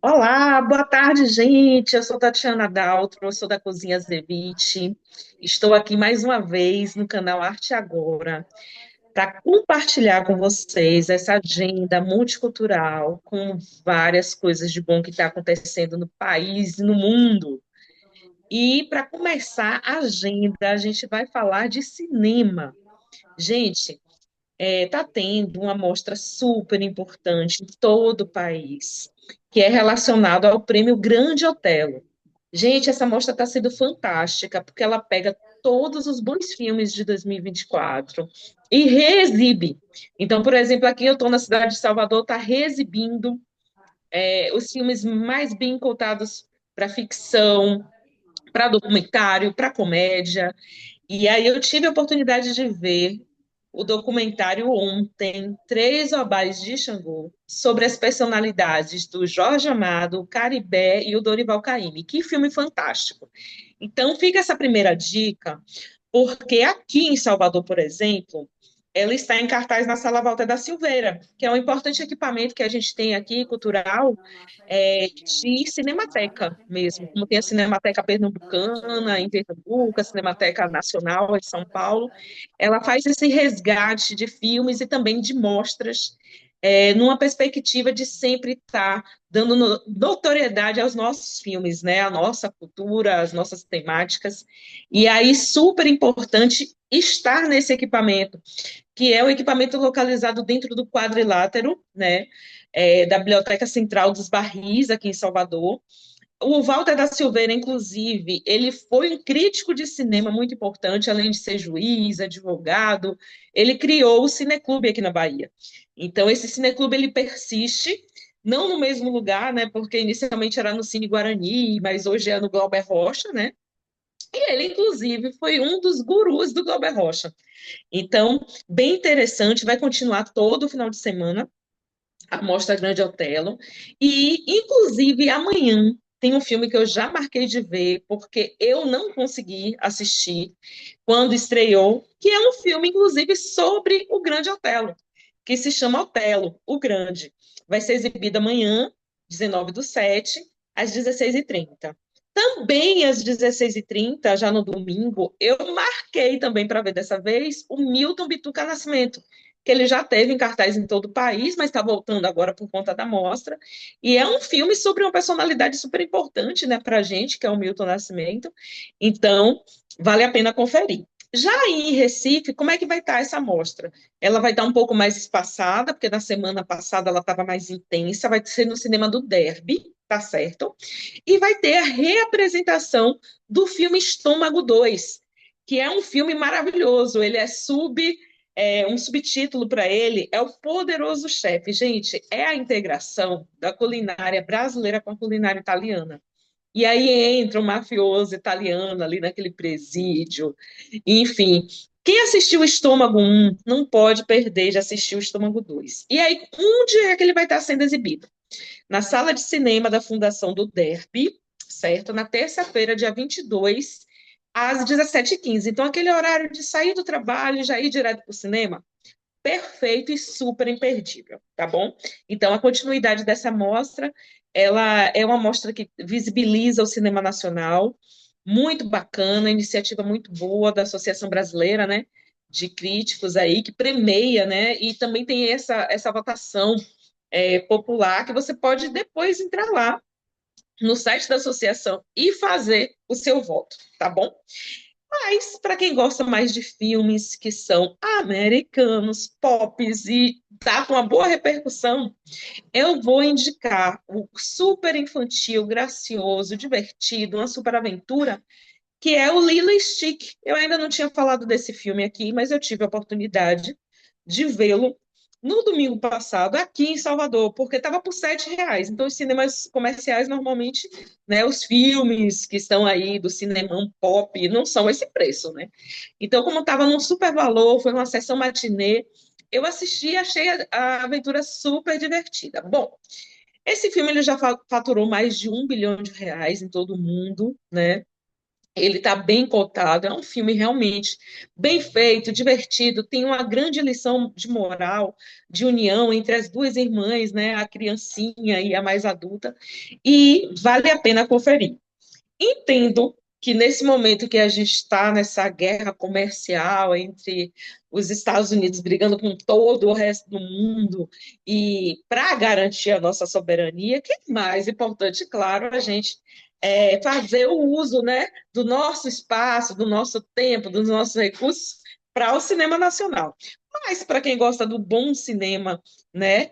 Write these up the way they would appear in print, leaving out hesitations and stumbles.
Olá, boa tarde, gente. Eu sou Tatiana Daltro, eu sou da Cozinha Zevite. Estou aqui mais uma vez no canal Arte Agora para compartilhar com vocês essa agenda multicultural com várias coisas de bom que está acontecendo no país e no mundo. E para começar a agenda, a gente vai falar de cinema. Gente, está tendo uma mostra super importante em todo o país, que é relacionado ao Prêmio Grande Otelo. Gente, essa mostra está sendo fantástica, porque ela pega todos os bons filmes de 2024 e reexibe. Então, por exemplo, aqui eu estou na cidade de Salvador, está reexibindo os filmes mais bem cotados para ficção, para documentário, para comédia. E aí eu tive a oportunidade de ver o documentário ontem, Três Obais de Xangô, sobre as personalidades do Jorge Amado, o Caribé e o Dorival Caymmi. Que filme fantástico. Então fica essa primeira dica, porque aqui em Salvador, por exemplo, ela está em cartaz na Sala Walter da Silveira, que é um importante equipamento que a gente tem aqui, cultural, de cinemateca mesmo, como tem a Cinemateca Pernambucana em Pernambuco, a Cinemateca Nacional em São Paulo, ela faz esse resgate de filmes e também de mostras, numa perspectiva de sempre estar dando notoriedade aos nossos filmes, né, à nossa cultura, às nossas temáticas, e aí super importante estar nesse equipamento, que é o equipamento localizado dentro do quadrilátero, né, da Biblioteca Central dos Barris, aqui em Salvador. O Walter da Silveira, inclusive, ele foi um crítico de cinema muito importante, além de ser juiz, advogado, ele criou o Cineclube aqui na Bahia. Então, esse Cineclube, ele persiste, não no mesmo lugar, né, porque inicialmente era no Cine Guarani, mas hoje é no Glauber Rocha, né, e ele, inclusive, foi um dos gurus do Glauber Rocha. Então, bem interessante, vai continuar todo o final de semana, a Mostra Grande Otelo. E, inclusive, amanhã tem um filme que eu já marquei de ver, porque eu não consegui assistir quando estreou, que é um filme, inclusive, sobre o Grande Otelo, que se chama Otelo, o Grande. Vai ser exibido amanhã, 19/7, às 16h30. Também às 16h30, já no domingo, eu marquei também para ver dessa vez o Milton Bituca Nascimento, que ele já teve em cartaz em todo o país, mas está voltando agora por conta da mostra. E é um filme sobre uma personalidade super importante, né, para a gente, que é o Milton Nascimento. Então, vale a pena conferir. Já em Recife, como é que vai estar essa mostra? Ela vai estar um pouco mais espaçada, porque na semana passada ela estava mais intensa, vai ser no cinema do Derby, tá certo? E vai ter a reapresentação do filme Estômago 2, que é um filme maravilhoso. Ele um subtítulo para ele é O Poderoso Chefe. Gente, é a integração da culinária brasileira com a culinária italiana. E aí entra um mafioso italiano ali naquele presídio. Enfim, quem assistiu o Estômago 1 não pode perder de assistir o Estômago 2. E aí, onde é que ele vai estar sendo exibido? Na sala de cinema da Fundação do Derby, certo? Na terça-feira, dia 22, às 17h15. Então, aquele horário de sair do trabalho e já ir direto para o cinema, perfeito e super imperdível, tá bom? Então, a continuidade dessa mostra, ela é uma mostra que visibiliza o cinema nacional, muito bacana, iniciativa muito boa da Associação Brasileira, né, de Críticos aí, que premia, né, e também tem essa votação popular que você pode depois entrar lá no site da associação e fazer o seu voto, tá bom? Mas, para quem gosta mais de filmes que são americanos, pops e tá com uma boa repercussão, eu vou indicar o super infantil, gracioso, divertido, uma super aventura, que é o Lilo e Stick. Eu ainda não tinha falado desse filme aqui, mas eu tive a oportunidade de vê-lo no domingo passado aqui em Salvador, porque estava por R$ 7. Então, os cinemas comerciais, normalmente, né, os filmes que estão aí do cinemão pop, não são esse preço, né? Então, como estava num super valor, foi uma sessão matinê, eu assisti e achei a aventura super divertida. Bom, esse filme ele já faturou mais de R$ 1 bilhão em todo o mundo, né? Ele está bem cotado, é um filme realmente bem feito, divertido, tem uma grande lição de moral, de união entre as duas irmãs, né, a criancinha e a mais adulta, e vale a pena conferir. Entendo que nesse momento que a gente está nessa guerra comercial entre os Estados Unidos brigando com todo o resto do mundo e para garantir a nossa soberania, que é mais importante, claro, a gente fazer o uso, né, do nosso espaço, do nosso tempo, dos nossos recursos para o cinema nacional. Mas para quem gosta do bom cinema, né,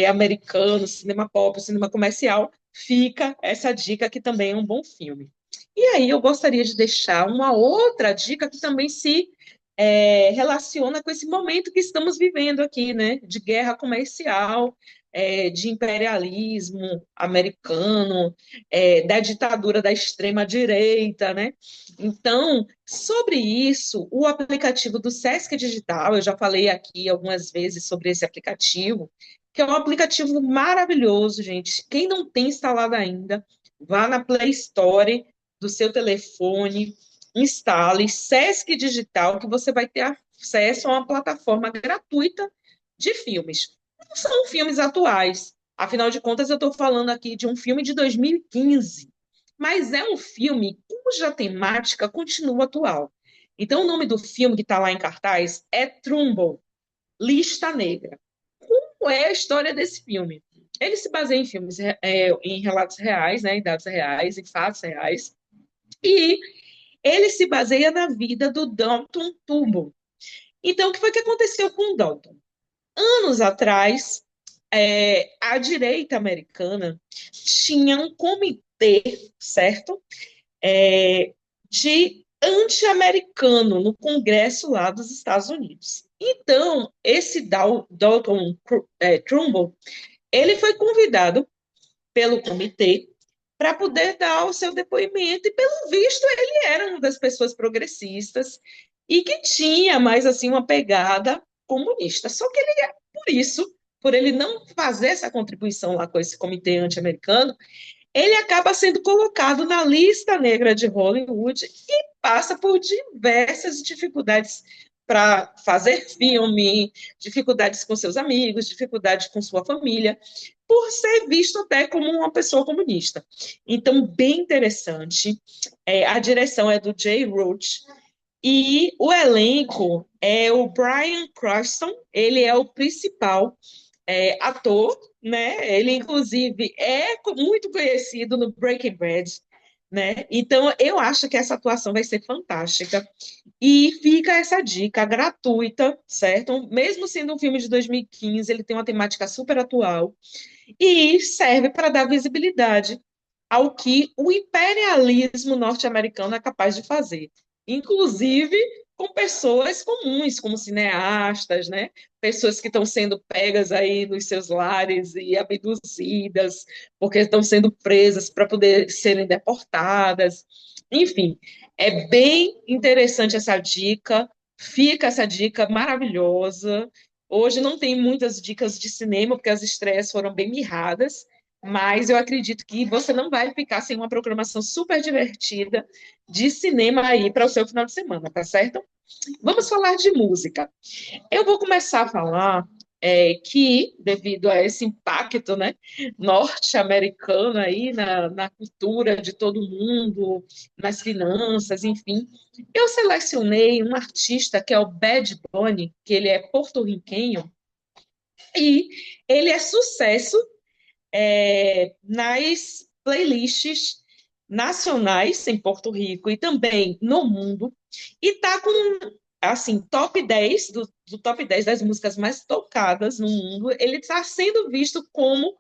americano, cinema pop, cinema comercial, fica essa dica que também é um bom filme. E aí eu gostaria de deixar uma outra dica que também se relaciona com esse momento que estamos vivendo aqui, né? De guerra comercial, de imperialismo americano, da ditadura da extrema-direita, né? Então, sobre isso, o aplicativo do Sesc Digital, eu já falei aqui algumas vezes sobre esse aplicativo, que é um aplicativo maravilhoso, gente. Quem não tem instalado ainda, vá na Play Store do seu telefone, instale Sesc Digital, que você vai ter acesso a uma plataforma gratuita de filmes. Não são filmes atuais, afinal de contas, eu estou falando aqui de um filme de 2015, mas é um filme cuja temática continua atual. Então, o nome do filme que está lá em cartaz é Trumbo, Lista Negra. Qual é a história desse filme? Ele se baseia em filmes, em relatos reais, né, em dados reais, em fatos reais, e ele se baseia na vida do Dalton Trumbo. Então, o que foi que aconteceu com o Dalton? Anos atrás, a direita americana tinha um comitê, certo? De anti-americano no Congresso lá dos Estados Unidos. Então, esse Dalton Trumbo, ele foi convidado pelo comitê para poder dar o seu depoimento, e pelo visto ele era uma das pessoas progressistas e que tinha mais assim uma pegada comunista. Só que ele, por isso, por ele não fazer essa contribuição lá com esse comitê anti-americano, ele acaba sendo colocado na lista negra de Hollywood e passa por diversas dificuldades para fazer filme, dificuldades com seus amigos, dificuldades com sua família, por ser visto até como uma pessoa comunista. Então, bem interessante. A direção é do Jay Roach, e o elenco é o Bryan Cranston, ele é o principal ator, né? Ele, inclusive, muito conhecido no Breaking Bad, né? Então, eu acho que essa atuação vai ser fantástica. E fica essa dica gratuita, certo? Mesmo sendo um filme de 2015, ele tem uma temática super atual e serve para dar visibilidade ao que o imperialismo norte-americano é capaz de fazer, inclusive com pessoas comuns, como cineastas, né? Pessoas que estão sendo pegas aí nos seus lares e abduzidas, porque estão sendo presas para poder serem deportadas. Enfim, é bem interessante essa dica, fica essa dica maravilhosa. Hoje não tem muitas dicas de cinema, porque as estreias foram bem mirradas, mas eu acredito que você não vai ficar sem uma programação super divertida de cinema aí para o seu final de semana, tá certo? Vamos falar de música. Eu vou começar a falar que, devido a esse impacto, né, norte-americano aí na cultura de todo mundo, nas finanças, enfim, eu selecionei um artista que é o Bad Bunny, que ele é porto-riquenho, e ele é sucesso nas playlists nacionais em Porto Rico e também no mundo, e tá com, assim, top 10 do top 10 das músicas mais tocadas no mundo, ele está sendo visto como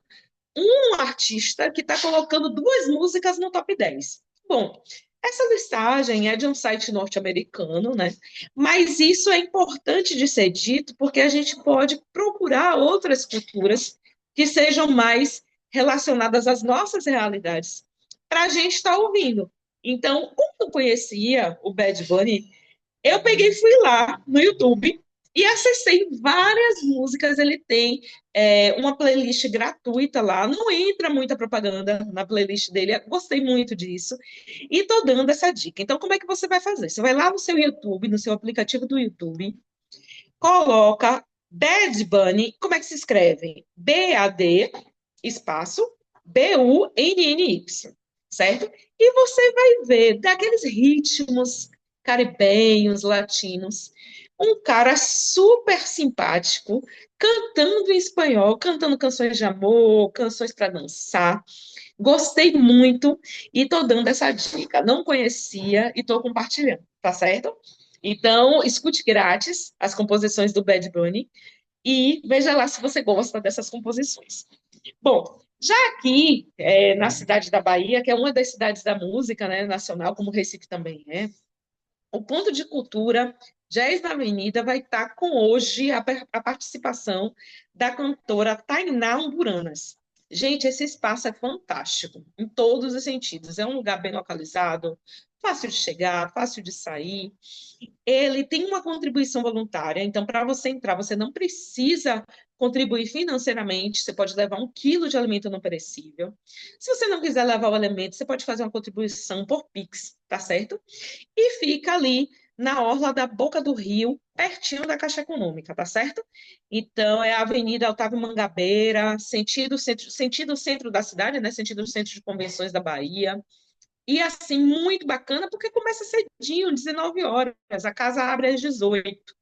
um artista que está colocando duas músicas no top 10. Bom, essa listagem é de um site norte-americano, né? Mas isso é importante de ser dito porque a gente pode procurar outras culturas que sejam mais relacionadas às nossas realidades para a gente estar ouvindo. Então, como eu conhecia o Bad Bunny, eu peguei, fui lá no YouTube e acessei várias músicas. Ele tem uma playlist gratuita lá. Não entra muita propaganda na playlist dele. Eu gostei muito disso. E tô dando essa dica. Então, como é que você vai fazer? Você vai lá no seu YouTube, no seu aplicativo do YouTube, coloca Bad Bunny. Como é que se escreve? B-A-D, espaço, B-U-N-N-Y, certo? E você vai ver daqueles ritmos caribenhos, latinos, um cara super simpático, cantando em espanhol, cantando canções de amor, canções para dançar. Gostei muito e tô dando essa dica. Não conhecia e tô compartilhando, tá certo? Então, escute grátis as composições do Bad Bunny e veja lá se você gosta dessas composições. Bom, já aqui na cidade da Bahia, que é uma das cidades da música, né, nacional, como Recife também é, o Ponto de Cultura Jazz na Avenida vai estar com hoje a participação da cantora Tainá Umburanas. Gente, esse espaço é fantástico, em todos os sentidos. É um lugar bem localizado, fácil de chegar, fácil de sair. Ele tem uma contribuição voluntária, então, para você entrar, você não precisa contribuir financeiramente, você pode levar 1 quilo de alimento não perecível. Se você não quiser levar o alimento, você pode fazer uma contribuição por Pix, tá certo? E fica ali na orla da Boca do Rio, pertinho da Caixa Econômica, tá certo? Então, é a Avenida Otávio Mangabeira, sentido centro da cidade, né? Sentido centro de convenções da Bahia. E assim, muito bacana, porque começa cedinho, 19 horas, a casa abre às 18.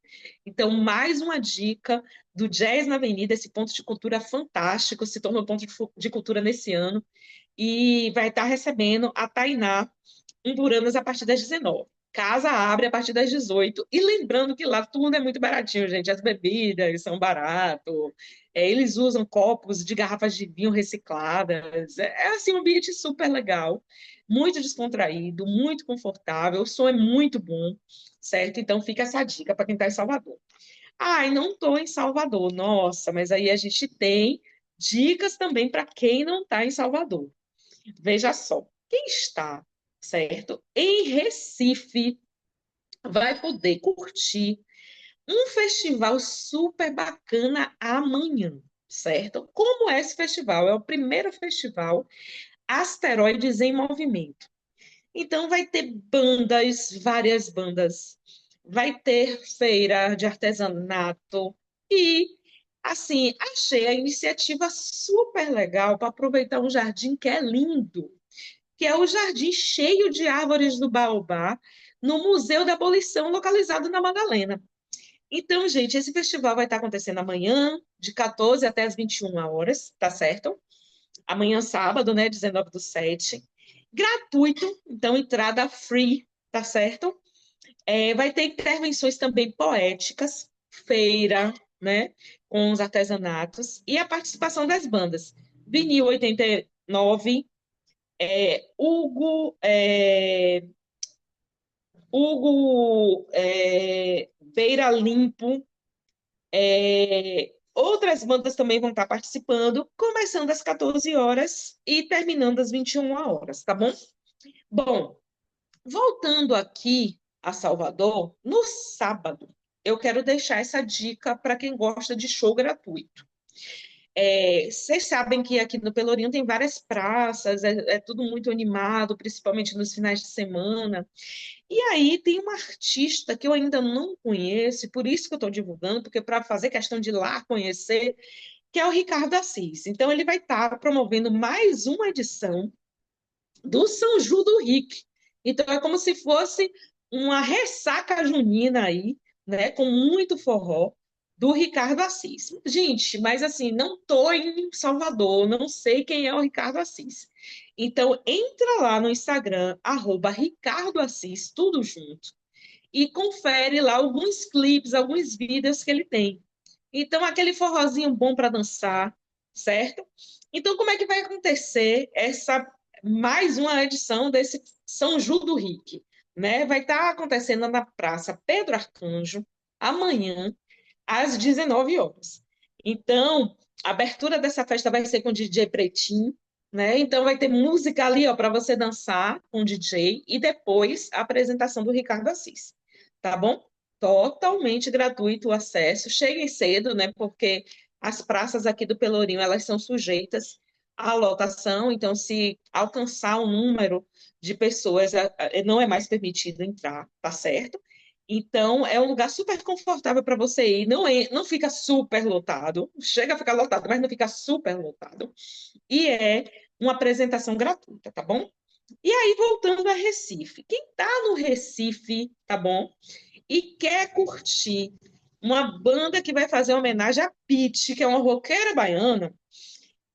Então, mais uma dica do Jazz na Avenida, esse ponto de cultura fantástico, se tornou ponto de cultura nesse ano, e vai estar recebendo a Tainá em Buranas a partir das 19. Casa abre a partir das 18. E lembrando que lá tudo é muito baratinho, gente. As bebidas são barato. Eles usam copos de garrafas de vinho recicladas. Assim um ambiente super legal, muito descontraído, muito confortável. O som é muito bom, certo? Então fica essa dica para quem está em Salvador. Ai, não estou em Salvador. Nossa, mas aí a gente tem dicas também para quem não está em Salvador. Veja só, quem está, certo, em Recife vai poder curtir um festival super bacana amanhã, certo? Como é esse festival? É o primeiro festival Asteroides em Movimento. Então vai ter bandas, várias bandas, vai ter feira de artesanato e assim, achei a iniciativa super legal para aproveitar um jardim que é lindo, que é o Jardim Cheio de Árvores do Baobá, no Museu da Abolição, localizado na Madalena. Então, gente, esse festival vai estar acontecendo amanhã, de 14 até as 21 horas, tá certo? Amanhã, sábado, né, 19/7. Gratuito, então entrada free, tá certo? Vai ter intervenções também poéticas, feira, né, com os artesanatos, e a participação das bandas. Vinil 89, Hugo, Beira Limpo, outras bandas também vão estar participando, começando às 14 horas e terminando às 21 horas, tá bom? Bom, voltando aqui a Salvador, no sábado, eu quero deixar essa dica para quem gosta de show gratuito. Vocês sabem que aqui no Pelourinho tem várias praças, é tudo muito animado, principalmente nos finais de semana. E aí tem uma artista que eu ainda não conheço, e por isso que eu estou divulgando, porque para fazer questão de ir lá conhecer, que é o Ricardo Assis. Então ele vai estar promovendo mais uma edição do São Ju do Rick. Então é como se fosse uma ressaca junina aí, né, com muito forró do Ricardo Assis. Gente, mas assim, não tô em Salvador, não sei quem é o Ricardo Assis. Então entra lá no Instagram, @Ricardo Assis, tudo junto, e confere lá alguns clipes, alguns vídeos que ele tem. Então, aquele forrozinho bom para dançar, certo? Então, como é que vai acontecer essa mais uma edição desse São Ju do Rick, né? Vai estar acontecendo na Praça Pedro Arcanjo amanhã às 19 horas. Então, a abertura dessa festa vai ser com o DJ Pretinho, né? Então vai ter música ali, ó, para você dançar com o DJ e depois a apresentação do Ricardo Assis, tá bom? Totalmente gratuito o acesso. Cheguem cedo, né? Porque as praças aqui do Pelourinho, elas são sujeitas à lotação, então se alcançar um número de pessoas, não é mais permitido entrar, tá certo? Então, é um lugar super confortável para você ir. Não fica super lotado. Chega a ficar lotado, mas não fica super lotado. E é uma apresentação gratuita, tá bom? E aí, voltando a Recife. Quem tá no Recife, tá bom? E quer curtir uma banda que vai fazer homenagem a Pitty, que é uma roqueira baiana,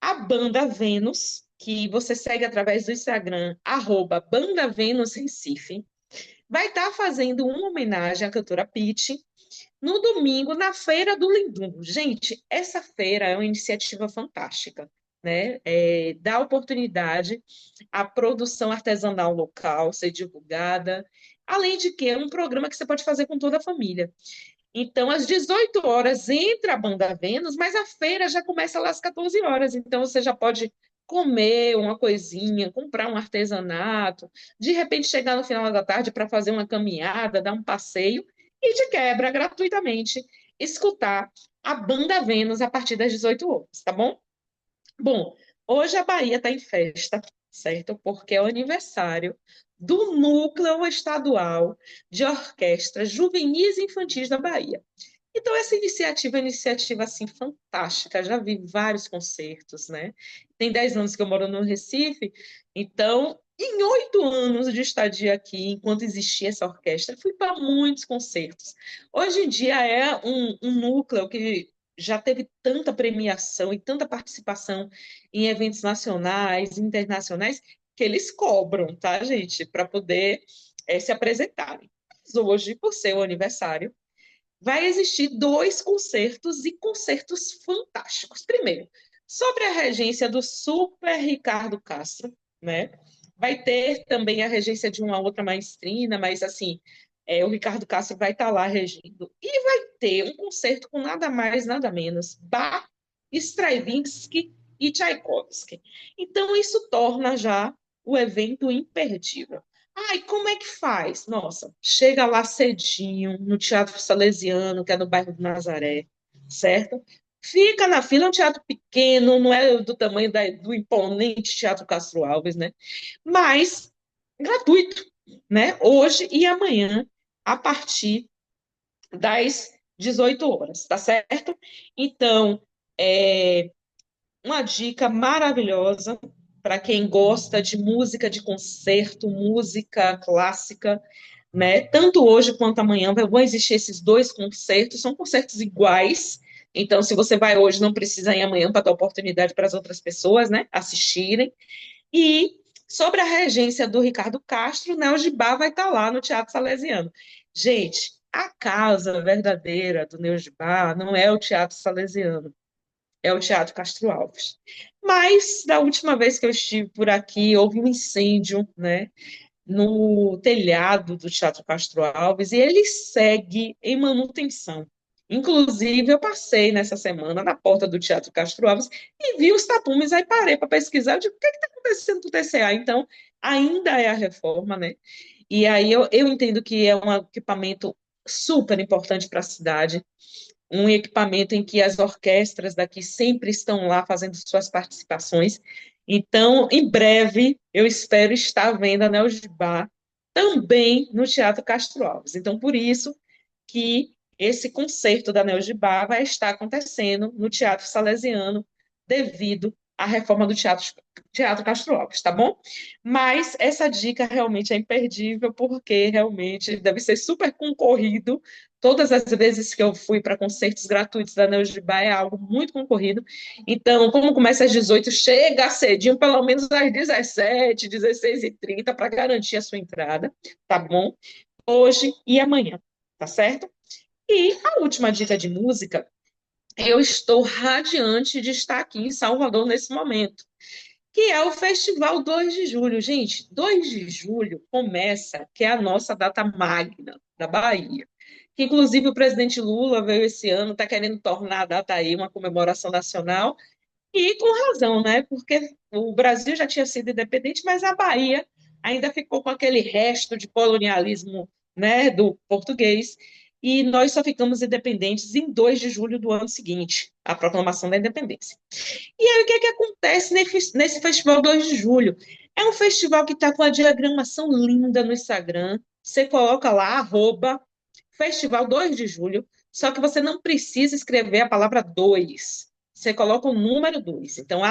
a Banda Vênus, que você segue através do Instagram, @Banda Vênus Recife, vai estar fazendo uma homenagem à cantora Pitty no domingo, na Feira do Lindu. Gente, essa feira é uma iniciativa fantástica, né? Dá oportunidade à produção artesanal local ser divulgada, além de que é um programa que você pode fazer com toda a família. Então, às 18 horas entra a Banda Vênus, mas a feira já começa lá às 14 horas. Então, você já pode comer uma coisinha, comprar um artesanato, de repente chegar no final da tarde para fazer uma caminhada, dar um passeio e de quebra, gratuitamente, escutar a Banda Vênus a partir das 18 horas, tá bom? Bom, hoje a Bahia está em festa, certo? Porque é o aniversário do Núcleo Estadual de Orquestras Juvenis e Infantis da Bahia. Então, essa iniciativa é uma iniciativa assim fantástica. Já vi vários concertos, né? Tem 10 anos que eu moro no Recife, então, em 8 anos de estadia aqui, enquanto existia essa orquestra, fui para muitos concertos. Hoje em dia é um núcleo que já teve tanta premiação e tanta participação em eventos nacionais, internacionais, que eles cobram, tá, gente, para poder se apresentarem. Mas hoje, por ser o aniversário, vai existir dois concertos e concertos fantásticos. Primeiro, sobre a regência do Super Ricardo Castro, né? Vai ter também a regência de uma outra maestrina, mas assim, o Ricardo Castro vai estar lá regindo. E vai ter um concerto com nada mais, nada menos, Bach, Stravinsky e Tchaikovsky. Então, isso torna já o evento imperdível. Ai, como é que faz? Nossa, chega lá cedinho no Teatro Salesiano, que é no bairro do Nazaré, certo? Fica na fila, é um teatro pequeno, não é do tamanho do imponente Teatro Castro Alves, né? Mas gratuito, né? Hoje e amanhã, a partir das 18 horas, tá certo? Então, é uma dica maravilhosa para quem gosta de música de concerto, música clássica, né? Tanto hoje quanto amanhã vão existir esses dois concertos, são concertos iguais. Então, se você vai hoje, não precisa ir amanhã para dar oportunidade para as outras pessoas, né, assistirem. E sobre a regência do Ricardo Castro, né, o Gibá vai estar lá no Teatro Salesiano. Gente, a casa verdadeira do Neugibá não é o Teatro Salesiano, é o Teatro Castro Alves. Mas, da última vez que eu estive por aqui, houve um incêndio, né, no telhado do Teatro Castro Alves e ele segue em manutenção. Inclusive, eu passei nessa semana na porta do Teatro Castro Alves e vi os tapumes, aí parei para pesquisar, eu digo, o que está acontecendo com o TCA? Então, ainda é a reforma, né? E aí eu entendo que é um equipamento super importante para a cidade, um equipamento em que as orquestras daqui sempre estão lá fazendo suas participações. Então, em breve, eu espero estar vendo a Nel Gibá também no Teatro Castro Alves. Então, por isso que esse concerto da Nel Gibá vai estar acontecendo no Teatro Salesiano, devido à reforma do Teatro Castro Alves, tá bom? Mas essa dica realmente é imperdível, porque realmente deve ser super concorrido. Todas as vezes que eu fui para concertos gratuitos da Neo Gibá é algo muito concorrido. Então, como começa às 18, chega cedinho, pelo menos às 17, 16h30, para garantir a sua entrada, tá bom? Hoje e amanhã, tá certo? E a última dica de música, eu estou radiante de estar aqui em Salvador nesse momento, que é o Festival 2 de Julho. Gente, 2 de julho começa, que é a nossa data magna da Bahia. Que, inclusive, o presidente Lula veio esse ano, está querendo tornar a data aí uma comemoração nacional, e com razão, né? Porque o Brasil já tinha sido independente, mas a Bahia ainda ficou com aquele resto de colonialismo, né, do português, e nós só ficamos independentes em 2 de julho do ano seguinte, a proclamação da independência. E aí, o que é que acontece nesse Festival 2 de Julho? É um festival que está com a diagramação linda no Instagram. Você coloca lá, Festival 2 de Julho, só que você não precisa escrever a palavra 2. Você coloca o número 2. Então,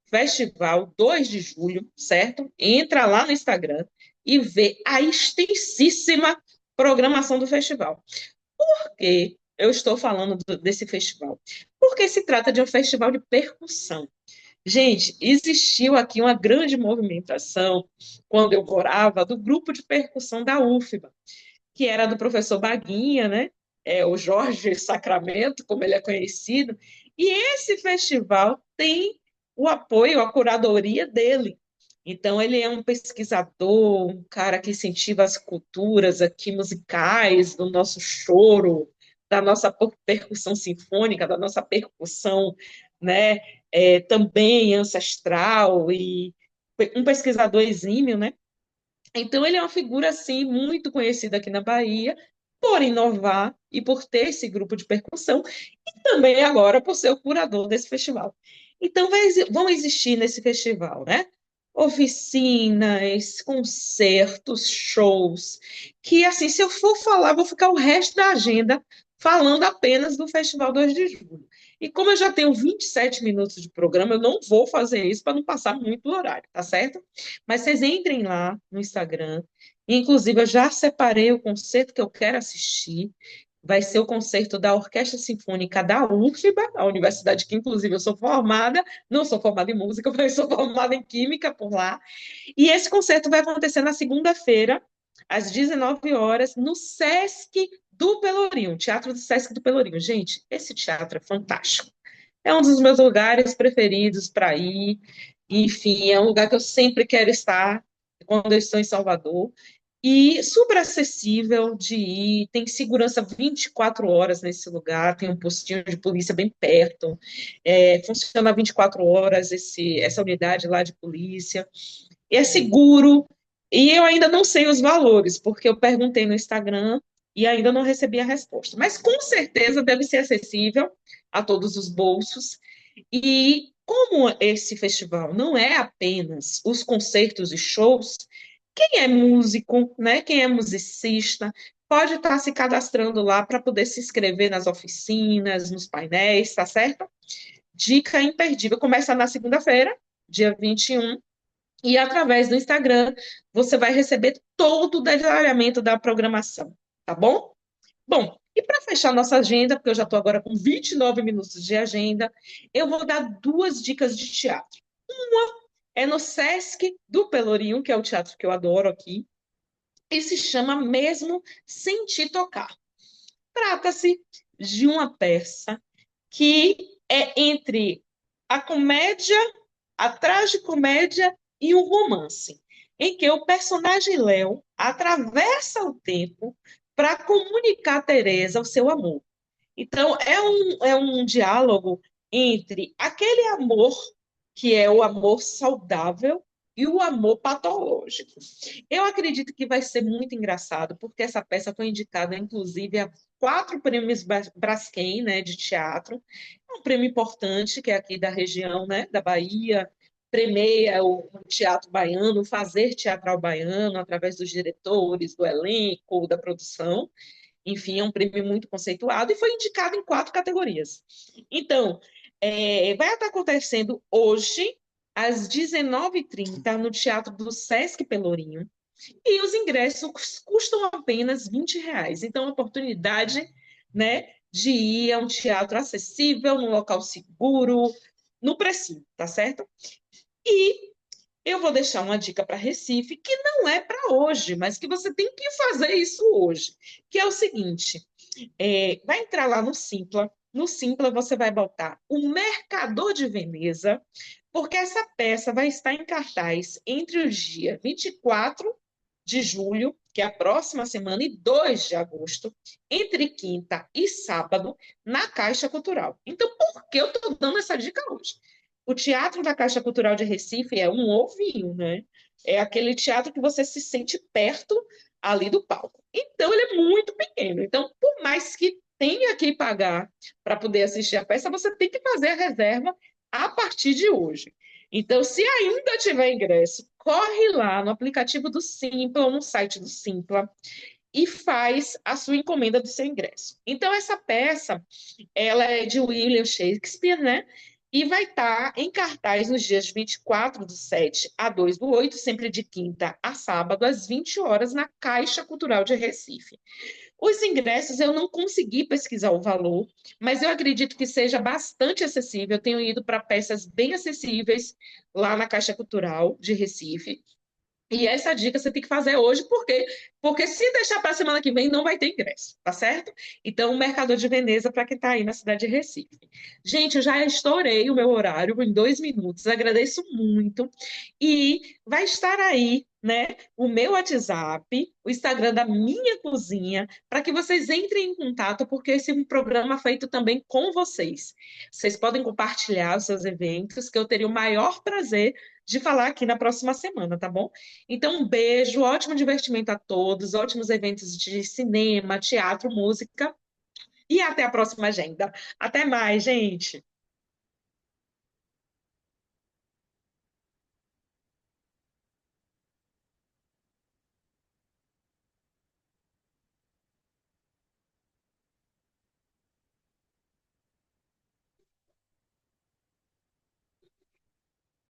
Festival 2 de Julho, certo? Entra lá no Instagram e vê a extensíssima programação do festival. Por que eu estou falando desse festival? Porque se trata de um festival de percussão. Gente, existiu aqui uma grande movimentação, quando eu morava, do grupo de percussão da UFBA, que era do professor Baguinha, né? O Jorge Sacramento, como ele é conhecido, e esse festival tem o apoio, a curadoria dele. Então, ele é um pesquisador, um cara que incentiva as culturas aqui musicais, do nosso choro, da nossa percussão sinfônica, da nossa percussão, né, também ancestral, e um pesquisador exímio, né? Então, ele é uma figura, assim, muito conhecida aqui na Bahia, por inovar e por ter esse grupo de percussão, e também agora por ser o curador desse festival. Então, vão existir nesse festival, né? Oficinas, concertos, shows, que, assim, se eu for falar, vou ficar o resto da agenda falando apenas do Festival 2 de Julho. E como eu já tenho 27 minutos de programa, eu não vou fazer isso para não passar muito do horário, tá certo? Mas vocês entrem lá no Instagram. Inclusive, eu já separei o concerto que eu quero assistir. Vai ser o concerto da Orquestra Sinfônica da UFBA, a universidade que, inclusive, eu sou formada. Não sou formada em música, mas sou formada em química por lá. E esse concerto vai acontecer na segunda-feira, às 19 horas, no Sesc do Pelourinho, Teatro do Sesc do Pelourinho. Gente, esse teatro é fantástico. É um dos meus lugares preferidos para ir. Enfim, é um lugar que eu sempre quero estar quando eu estou em Salvador. E super acessível de ir, tem segurança 24 horas nesse lugar, tem um postinho de polícia bem perto, funciona 24 horas essa unidade lá de polícia, e é seguro, e eu ainda não sei os valores, porque eu perguntei no Instagram e ainda não recebi a resposta, mas com certeza deve ser acessível a todos os bolsos, e como esse festival não é apenas os concertos e shows, quem é músico, né, quem é musicista, pode estar se cadastrando lá para poder se inscrever nas oficinas, nos painéis, tá certo? Dica imperdível, começa na segunda-feira, dia 21, e através do Instagram você vai receber todo o detalhamento da programação, tá bom? Bom, e para fechar nossa agenda, porque eu já estou agora com 29 minutos de agenda, eu vou dar duas dicas de teatro. É no Sesc do Pelourinho, que é o teatro que eu adoro aqui, e se chama Mesmo Sem Te Tocar. Trata-se de uma peça que é entre a comédia, a tragicomédia e o romance, em que o personagem Léo atravessa o tempo para comunicar a Teresa o seu amor. Então, é um diálogo entre aquele amor que é o amor saudável, e o Amor Patológico. Eu acredito que vai ser muito engraçado, porque essa peça foi indicada, inclusive, a 4 prêmios Braskem, né, de teatro. É um prêmio importante, que é aqui da região, né, da Bahia, premia o teatro baiano, o fazer teatral baiano, através dos diretores, do elenco, da produção. Enfim, é um prêmio muito conceituado e foi indicado em 4 categorias. Então, vai estar acontecendo hoje, às 19h30, no Teatro do Sesc Pelourinho, e os ingressos custam apenas R$ 20. Então, é uma oportunidade, né, de ir a um teatro acessível, num local seguro, no precinho, tá certo? E eu vou deixar uma dica para Recife, que não é para hoje, mas que você tem que fazer isso hoje, que é o seguinte: vai entrar lá no Simpla. No Simpla você vai botar o Mercador de Veneza, porque essa peça vai estar em cartaz entre o dia 24 de julho, que é a próxima semana, e 2 de agosto, entre quinta e sábado, na Caixa Cultural. Então, por que eu estou dando essa dica hoje? O Teatro da Caixa Cultural de Recife é um ovinho, né? É aquele teatro que você se sente perto ali do palco. Então, ele é muito pequeno. Então, por mais que tenha que pagar para poder assistir a peça, você tem que fazer a reserva a partir de hoje. Então, se ainda tiver ingresso, corre lá no aplicativo do Simpla ou no site do Simpla e faz a sua encomenda do seu ingresso. Então, essa peça, ela é de William Shakespeare, né? E vai estar em cartaz nos dias 24 do 7 a 2 do 8, sempre de quinta a sábado, às 20 horas, na Caixa Cultural de Recife. Os ingressos eu não consegui pesquisar o valor, mas eu acredito que seja bastante acessível. Eu tenho ido para peças bem acessíveis lá na Caixa Cultural de Recife. E essa dica você tem que fazer hoje, porque se deixar para a semana que vem, não vai ter ingresso, tá certo? Então, o Mercador de Veneza para quem está aí na cidade de Recife. Gente, eu já estourei o meu horário em 2 minutos, agradeço muito. E vai estar aí, né, o meu WhatsApp, o Instagram da minha cozinha, para que vocês entrem em contato, porque esse é um programa feito também com vocês. Vocês podem compartilhar os seus eventos, que eu teria o maior prazer de falar aqui na próxima semana, tá bom? Então, um beijo, ótimo divertimento a todos, ótimos eventos de cinema, teatro, música e até a próxima agenda. Até mais, gente!